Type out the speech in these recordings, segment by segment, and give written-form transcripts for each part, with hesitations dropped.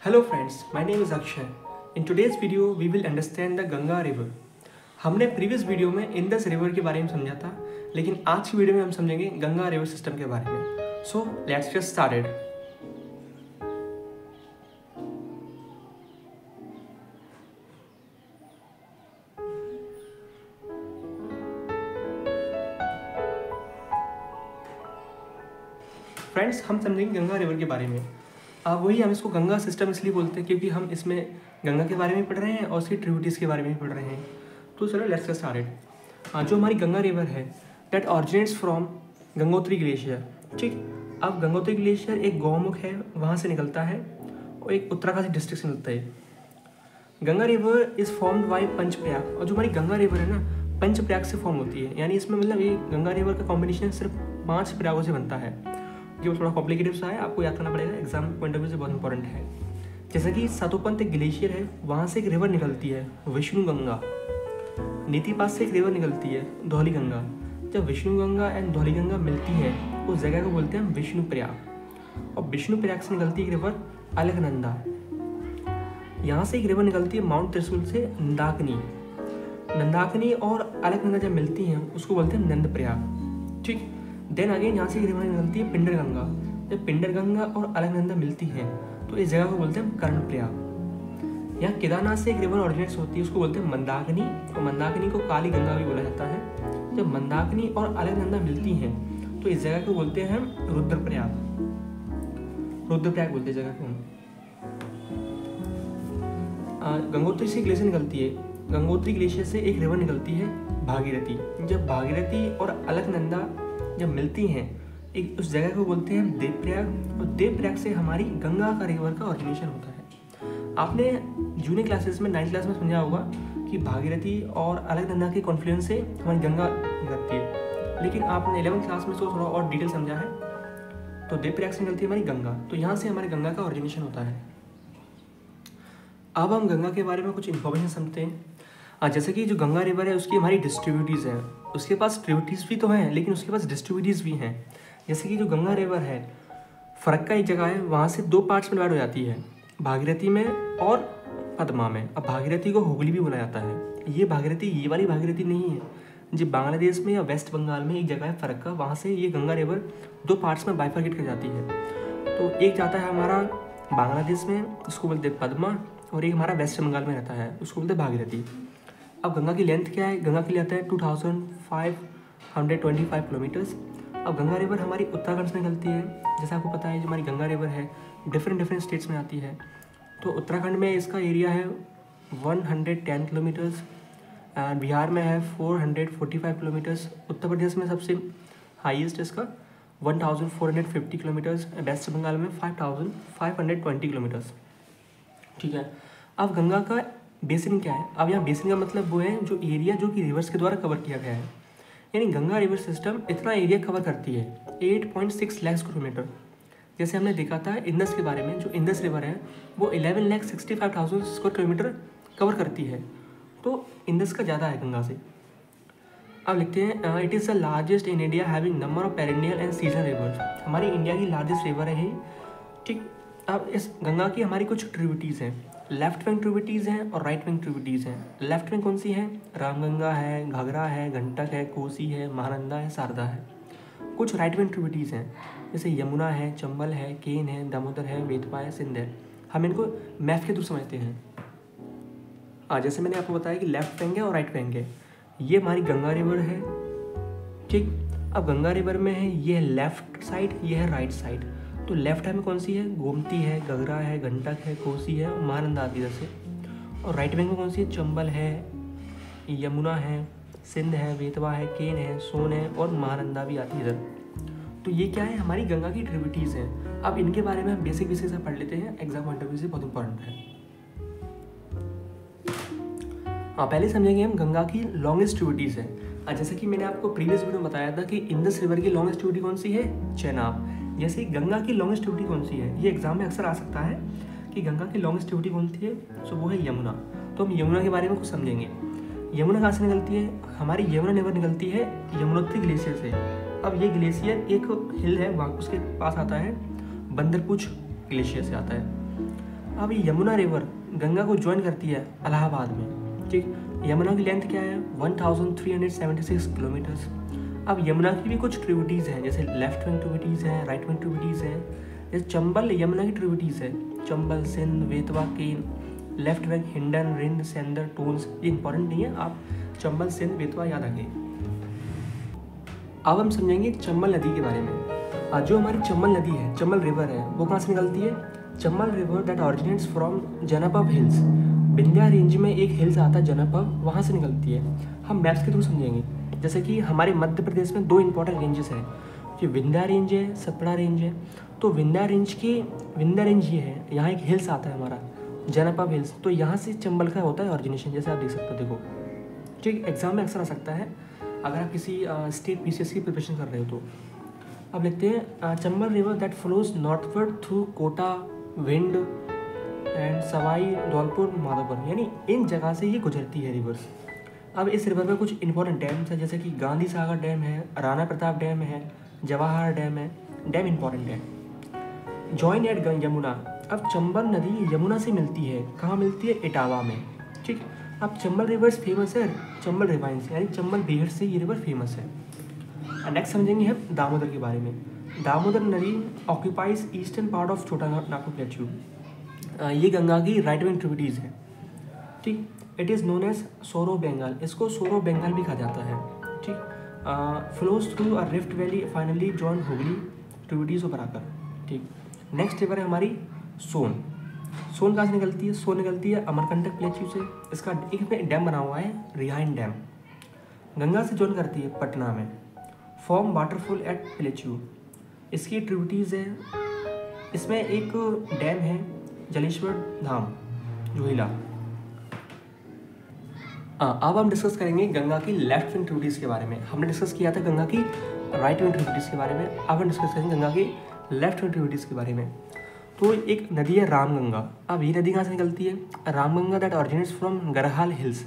Hello friends, my name is Akshay. In today's video, we will understand the Ganga River. हमने previous video में Indus river के बारे में समझा था, लेकिन आज की वीडियो में हम समझेंगे गंगा रिवर सिस्टम के बारे में. So let's get started. Friends, हम समझेंगे गंगा रिवर के बारे में. वही हम इसको गंगा सिस्टम इसलिए बोलते हैं क्योंकि हम इसमें गंगा के बारे में पढ़ रहे हैं और उसकी ट्रिब्यूटरीज के बारे में भी पढ़ रहे हैं. तो चलो लेट्स गेट स्टार्टेड. जो हमारी गंगा रिवर है that originates from Gangotri glacier. ठीक, अब गंगोत्री ग्लेशियर एक गौमुख है, वहाँ से निकलता है और एक उत्तराखंड डिस्ट्रिक्ट से निकलता है. Ganga river is formed by Panchprayag. और जो हमारी गंगा रिवर है ना, पंचप्रयाग से फॉर्म होती है. यानी इसमें मतलब ये गंगा रिवर का कॉम्बिनेशन सिर्फ 5 प्रयागों से बनता है. ये थोड़ा कॉम्प्लिकेटेड सा है, आपको याद करना पड़ेगा, एग्जाम पॉइंट ऑफ व्यू से बहुत इंपॉर्टेंट है. जैसे कि सतोपंत एक ग्लेशियर है, वहाँ से एक रिवर निकलती है विष्णु गंगा. नीति पास से एक रिवर निकलती है धौली गंगा. जब विष्णु गंगा एंड धौली गंगा मिलती है उस जगह को बोलते हैं विष्णु प्रयाग. और विष्णु प्रयाग से निकलती है एक रिवर अलकनंदा. यहाँ से एक रिवर निकलती है माउंट त्रिशूल से नंदाकिनी. नंदाकिनी और अलकनंदा जब मिलती हैं उसको बोलते हैं नंद प्रयाग. ठीक, देन अगेन यहाँ से एक रिवर निकलती है पिंडर गंगा. जब पिंडर गंगा और अलकनंदा मिलती है तो इस जगह को बोलते हैं कर्ण प्रयाग. यहाँ केदारनाथ से एक रिवर ऑरिजिनेट्स होती है, उसको बोलते हैं मंदाकिनी. और मंदाकिनी को काली गंगा भी बोला जाता है. जब मंदाकिनी और अलकनंदा मिलती हैं तो इस जगह को बोलते हैं हम रुद्रप्रयाग. रुद्रप्रयाग बोलते हैं जगह को. गंगोत्री से ग्लेशियर निकलती है. गंगोत्री ग्लेशियर से एक रिवर निकलती है भागीरथी. जब भागीरथी और अलकनंदा जब मिलती हैं एक उस जगह को बोलते हैं देवप्रयाग. और देवप्रयाग से हमारी गंगा का रिवर का ऑरिजिनेशन होता है. आपने जूनियर क्लासेस में 9th क्लास में समझा होगा कि भागीरथी और अलकनंदा के कॉन्फ्लुएंस से हमारी गंगा निकलती है, लेकिन आपने 11th क्लास में इसको थोड़ा और डिटेल समझा है. तो देवप्रयाग से निकलती है हमारी गंगा. तो यहाँ से हमारी गंगा का ऑरिजिनेशन होता है. अब हम गंगा के बारे में कुछ इन्फॉर्मेशन समझते हैं. जैसे कि जो गंगा रिवर है उसकी हमारी डिस्ट्रीब्यूटरीज हैं. उसके पास ट्रिब्यूटरीज भी तो हैं, लेकिन उसके पास डिस्ट्रीब्यूटरीज भी हैं. जैसे कि जो गंगा रिवर है फरक्का एक जगह है, वहाँ से 2 पार्ट्स में डिवाइड हो जाती है, भागीरथी में और पद्मा में. अब भागीरथी को हुगली भी बोला जाता है. ये भागीरथी ये वाली भागीरथी नहीं है जो बांग्लादेश में या वेस्ट बंगाल में एक जगह है फरक्का, वहाँ से ये गंगा रिवर 2 पार्ट्स में बाइफरकेट कर जाती है. तो एक जाता है हमारा बांग्लादेश में, उसको बोलते हैं पद्मा, और एक हमारा वेस्ट बंगाल में रहता है, उसको बोलते हैं भागीरथी. अब गंगा की लेंथ क्या है? गंगा की लेंथ है 2525 किलोमीटर्स. अब गंगा रिवर हमारी उत्तराखंड से निकलती है. जैसा आपको पता है जो हमारी गंगा रिवर है डिफरेंट स्टेट्स में आती है. तो उत्तराखंड में इसका एरिया है 110 किलोमीटर्स. बिहार में है 445 किलोमीटर्स. उत्तर प्रदेश में सबसे हाईएस्ट इसका 1450 किलोमीटर्स. वेस्ट बंगाल में 5520 किलोमीटर्स. ठीक है. अब गंगा का बेसिन क्या है? अब यहाँ बेसिन का मतलब वो है जो एरिया जो कि रिवर्स के द्वारा कवर किया गया है. यानी गंगा रिवर सिस्टम इतना एरिया कवर करती है 8.6 लाख किलोमीटर. जैसे हमने देखा था इंडस के बारे में, जो इंडस रिवर है वो 11,65,000 स्क्वायर किलोमीटर कवर करती है. तो इंडस का ज़्यादा है गंगा से. अब लिखते हैं it is the largest in India having number of perennial and seasonal rivers. हमारी इंडिया की लार्जेस्ट रिवर है ये. ठीक. अब इस गंगा की हमारी कुछ ट्रिब्यूटरीज हैं. लेफ्ट विंग ट्रिब्यूटरीज हैं और राइट विंग ट्रिब्यूटरीज हैं. लेफ्ट विंग कौन सी है? रामगंगा है, घाघरा है, गंडक है, कोसी है, महानंदा है, शारदा है. कुछ राइट विंग ट्रिब्यूटरीज हैं जैसे यमुना है, चंबल है, केन है, दामोदर है, बेतवा है, सिंध है. हम इनको मैप के थ्रू समझते हैं. जैसे मैंने आपको बताया कि लेफ्ट विंग है और राइट विंग है. ये हमारी गंगा रिवर है. ठीक. अब गंगा रिवर में है ये है लेफ्ट साइड, ये है राइट साइड. तो लेफ्ट हैंड में कौन सी है? गोमती है, घघरा है, गंडक है, कोसी है और महानंदा आती है. और राइट विंग में कौन सी है? चंबल है, यमुना है, सिंध है, बेतवा है, केन है, सोन है और महानंदा भी आती है इधर. तो ये क्या है? हमारी गंगा की ट्रिब्यूटरीज हैं. अब इनके बारे में हम बेसिक से पढ़ लेते हैं, एग्जाम पॉइंट ऑफ व्यू से बहुत इंपॉर्टेंट है. पहले समझेंगे हम गंगा की लॉन्गेस्ट ट्रिब्यूटरीज है. जैसे कि मैंने आपको प्रीवियस वीडियो में बताया था कि इंडस रिवर की लॉन्गेस्ट ट्रिब्यूटरी कौन सी है? चेनाब. जैसे गंगा की लॉन्गेस्ट ट्रिब्यूटरी कौन सी है? ये एग्जाम में अक्सर आ सकता है कि गंगा की लॉन्गेस्ट ट्रिब्यूटरी कौन सी है. सो वो है यमुना. तो हम यमुना के बारे में कुछ समझेंगे. यमुना कहाँ से निकलती है? हमारी यमुना रिवर निकलती है यमुनोत्री ग्लेशियर से. अब ये ग्लेशियर एक हिल है, वहाँ उसके पास आता है बंदरपूछ ग्लेशियर से आता है. अब ये यमुना रिवर गंगा को ज्वाइन करती है इलाहाबाद में, ठीक। यमुना की लेंथ क्या है 1376 किलोमीटर्स। अब यमुना की भी कुछ ट्रिब्यूटरीज हैं, जैसे लेफ्ट विंग ट्रिब्यूटरीज हैं, राइट विंग ट्रिब्यूटरीज हैं। जैसे चंबल यमुना की ट्रिब्यूटरीज है, चंबल, सिंध, बेतवा, केन। लेफ्ट विंग हिंडन, रिंद, सेंदर, टोन्स, ये इंपॉर्टेंट नहीं है, आप चंबल, सिंध, बेतवा याद रखें। अब हम समझेंगे चंबल नदी के बारे में। जो हमारी चंबल नदी है, चंबल रिवर है, वो कहाँ से निकलती है? Chambal river that originates from Janapav hills. Vindhya range में एक हिल्स आता है जनपव, वहाँ से निकलती है। हम मैप्स के थ्रू समझेंगे। जैसे कि हमारे मध्य प्रदेश में 2 इंपॉर्टेंट रेंजेस हैं, जो विंध्या रेंज है, सतपुड़ा रेंज है। तो विंध्या रेंज ये है, यहाँ एक हिल्स आता है हमारा जनपव हिल्स, तो यहाँ से चंबल का होता है ऑरिजिनेशन, जैसे आप देख सकते हो। देखो, ठीक, एग्जाम में अक्सर आ सकता है अगर आप किसी स्टेट पीसीएस की प्रिपरेशन कर रहे हो तो। अब लिखते हैं Chambal river that flows northward through Kota, विंड एंड सवाई धौलपुर, माधोपुर, यानी इन जगह से ये गुजरती है रिवर्स। अब इस रिवर में कुछ इंपॉर्टेंट डैम्स हैं, जैसे कि गांधी सागर डैम है, राणा प्रताप डैम है, जवाहर डैम है। डैम इंपॉर्टेंट है। Join at Yamuna. अब चंबल नदी यमुना से मिलती है, कहाँ मिलती है? इटावा में, ठीक। अब चंबल रिवर्स फेमस है चंबल रिवाइंस, यानी चंबल बिहड़ से ये रिवर फेमस है। नेक्स्ट समझेंगे हम दामोदर के बारे में। दामोदर नदी ऑक्यूपाइज ईस्टर्न पार्ट ऑफ छोटा नागपुर प्लेट्यू। ये गंगा की राइट विंग ट्रिब्यूटरीज है, ठीक। इट इज़ नोन एज सोरो बंगाल, इसको सोरो बंगाल भी कहा जाता है, ठीक। Flows through a rift valley, finally join Hooghly tributaries को बनाकर, ठीक। नेक्स्ट रिवर है हमारी सोन। सोन कहाँ से निकलती है? सोन निकलती है अमरकंटक प्लेट्यू से। इसका एक डैम बना हुआ है, रिहाइन डैम। गंगा से जॉइन करती है पटना में, फॉर्म वाटरफॉल एट प्लेट्यू। इसकी ट्रिब्यूटरीज है, इसमें एक डैम है जलेश्वर धाम, जोहिला। अब हम डिस्कस करेंगे गंगा की लेफ्ट विंग ट्रिब्यूटरीज के बारे में। हमने डिस्कस किया था गंगा की राइट विंग ट्रिब्यूटरीज के बारे में, अब हम डिस्कस करेंगे गंगा की लेफ्ट विंग ट्रिब्यूटरीज के बारे में। तो एक नदी है रामगंगा। अब ये नदी कहाँ से निकलती है? Ramganga that originates from Garhwal hills.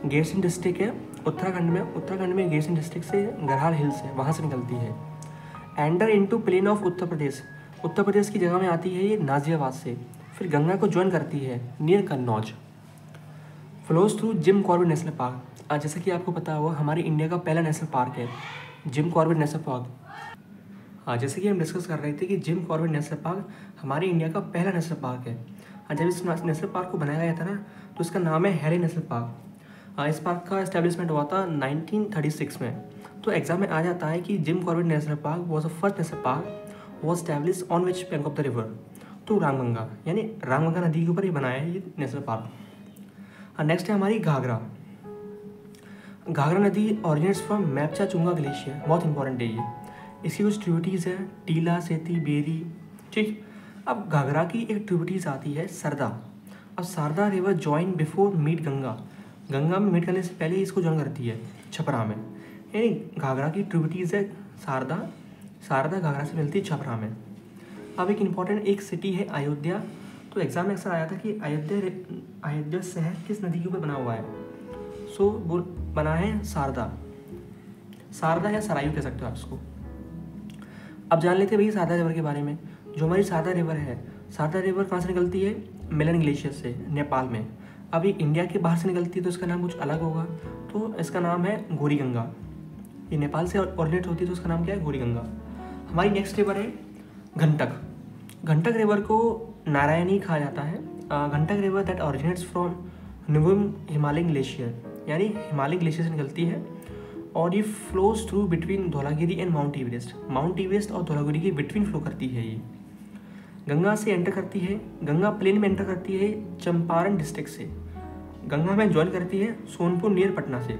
Gairsain district है उत्तराखंड में गैरसैंण डिस्ट्रिक्ट से गढ़वाल हिल्स है, वहाँ से निकलती है। Enter into plane of Uttar Pradesh की जगह में आती है ये नाजियाबाद से, फिर गंगा को ज्वाइन करती है near Kannauj. Flows through Jim Corbett national park. जैसे कि आपको पता होगा हमारे इंडिया का पहला नेशनल पार्क है जिम कॉर्बेट नेशनल पार्क। जैसे कि हम डिस्कस कर रहे थे कि जिम कॉर्बेट नेशनल पार्क हमारे इंडिया का पहला नेशनल पार्क है। जब इस नेशनल पार्क को बनाया गया था ना, तो इसका नाम है हैले नेशनल पार्क। इस पार्क का एस्टेब्लिशमेंट हुआ था 1936 में। तो एग्जाम में आ जाता है कि Jim Corbett national park was the first national park was establish on which bank of the river, तो रामगंगा, यानी रामगंगा नदी के ऊपर ही बनाया है ये नेशनल पार्क। नेक्स्ट है हमारी घाघरा नदी ऑरिजिनेट्स फ्रॉम मैपचा चुंगा ग्लेशियर, बहुत इंपॉर्टेंट है ये। इसकी कुछ ट्रिब्यूटरीज है टीला, सेती, बेरी, ठीक। अब घाघरा की एक ट्रिब्यूटरीज आती है सरदा। अब Sharda river join before meet Ganga में मीट करने से पहले इसको ज्वाइन करती है छपरा में, यानी घाघरा की ट्रिब्यूटरीज है शारदा घाघरा से मिलती है छपरा में। अब एक इम्पॉर्टेंट एक सिटी है अयोध्या। तो एग्जाम में अक्सर आया था कि अयोध्या शहर किस नदी के ऊपर बना हुआ है? सो वो बना है शारदा या सरायू कह सकते हो आप इसको। अब जान लेते हैं भैया शारदा रिवर के बारे में। जो हमारी शारदा रिवर है, शारदा रिवर कहाँ से निकलती है? मेलन ग्लेशियर से, नेपाल में। अब ये इंडिया के बाहर से निकलती है तो इसका नाम कुछ अलग होगा, तो इसका नाम है गौरी गंगा। ये नेपाल से ओरिजिनेट होती है तो उसका नाम क्या है? गौरी गंगा। हमारी नेक्स्ट रिवर है घंटक रिवर को नारायणी कहा जाता है। Gandak river that originates from नुवुम हिमालय ग्लेशियर, यानी हिमालय ग्लेशियर से निकलती है और ये flows through between Dhaulagiri and Mount Everest और धौलागिरी के बिटवीन फ्लो करती है। ये गंगा से एंटर करती है, गंगा प्लेन में एंटर करती है चंपारण डिस्ट्रिक्ट से, गंगा में ज्वाइन करती है सोनपुर नियर पटना से।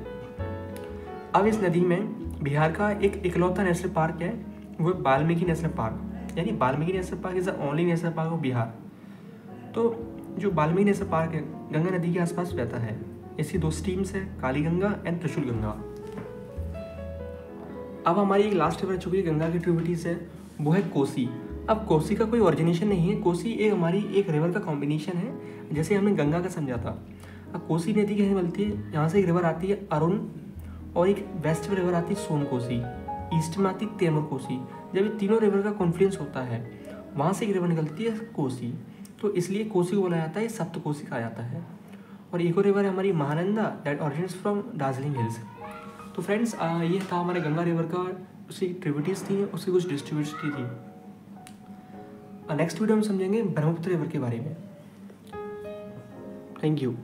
अब इस नदी में बिहार का एक इकलौता नेशनल पार्क है, वो वाल्मीकि नेशनल पार्क, यानी Valmiki national park is the only national park of Bihar. तो जो वाल्मीकि नेशनल पार्क है गंगा नदी के आसपास बहता है। इसकी 2 स्ट्रीम्स है, काली गंगा एंड त्रिशूल गंगा। अब हमारी एक लास्ट रिवर चुकी है गंगा की ट्रिब्यूटरीज है, वो है कोसी। अब कोसी का कोई ओरिजिनेशन नहीं है, कोसी एक हमारी एक रिवर का कॉम्बिनेशन है, जैसे हमने गंगा का समझा था। अब कोसी नदी कहीं मिलती है, यहाँ से एक रिवर आती है अरुण और एक वेस्ट में रिवर आती है सोन कोसी, ईस्ट में आती है तैमूर कोसी। जब ये तीनों रिवर का कॉन्फ्लुएंस होता है वहाँ से एक रिवर निकलती है कोसी। तो तो इसलिए कोसी को बोला जाता है सप्त कोसी कहा जाता है। और एक और रिवर है हमारी Mahananda, that originates from Darjeeling hills. तो फ्रेंड्स ये था हमारे गंगा रिवर का, उसकी ट्रिब्यूटरीज थी, उसकी कुछ डिस्ट्रीब्यूटरी थी। नेक्स्ट वीडियो में समझेंगे ब्रह्मपुत्र रिवर के बारे में। Thank you.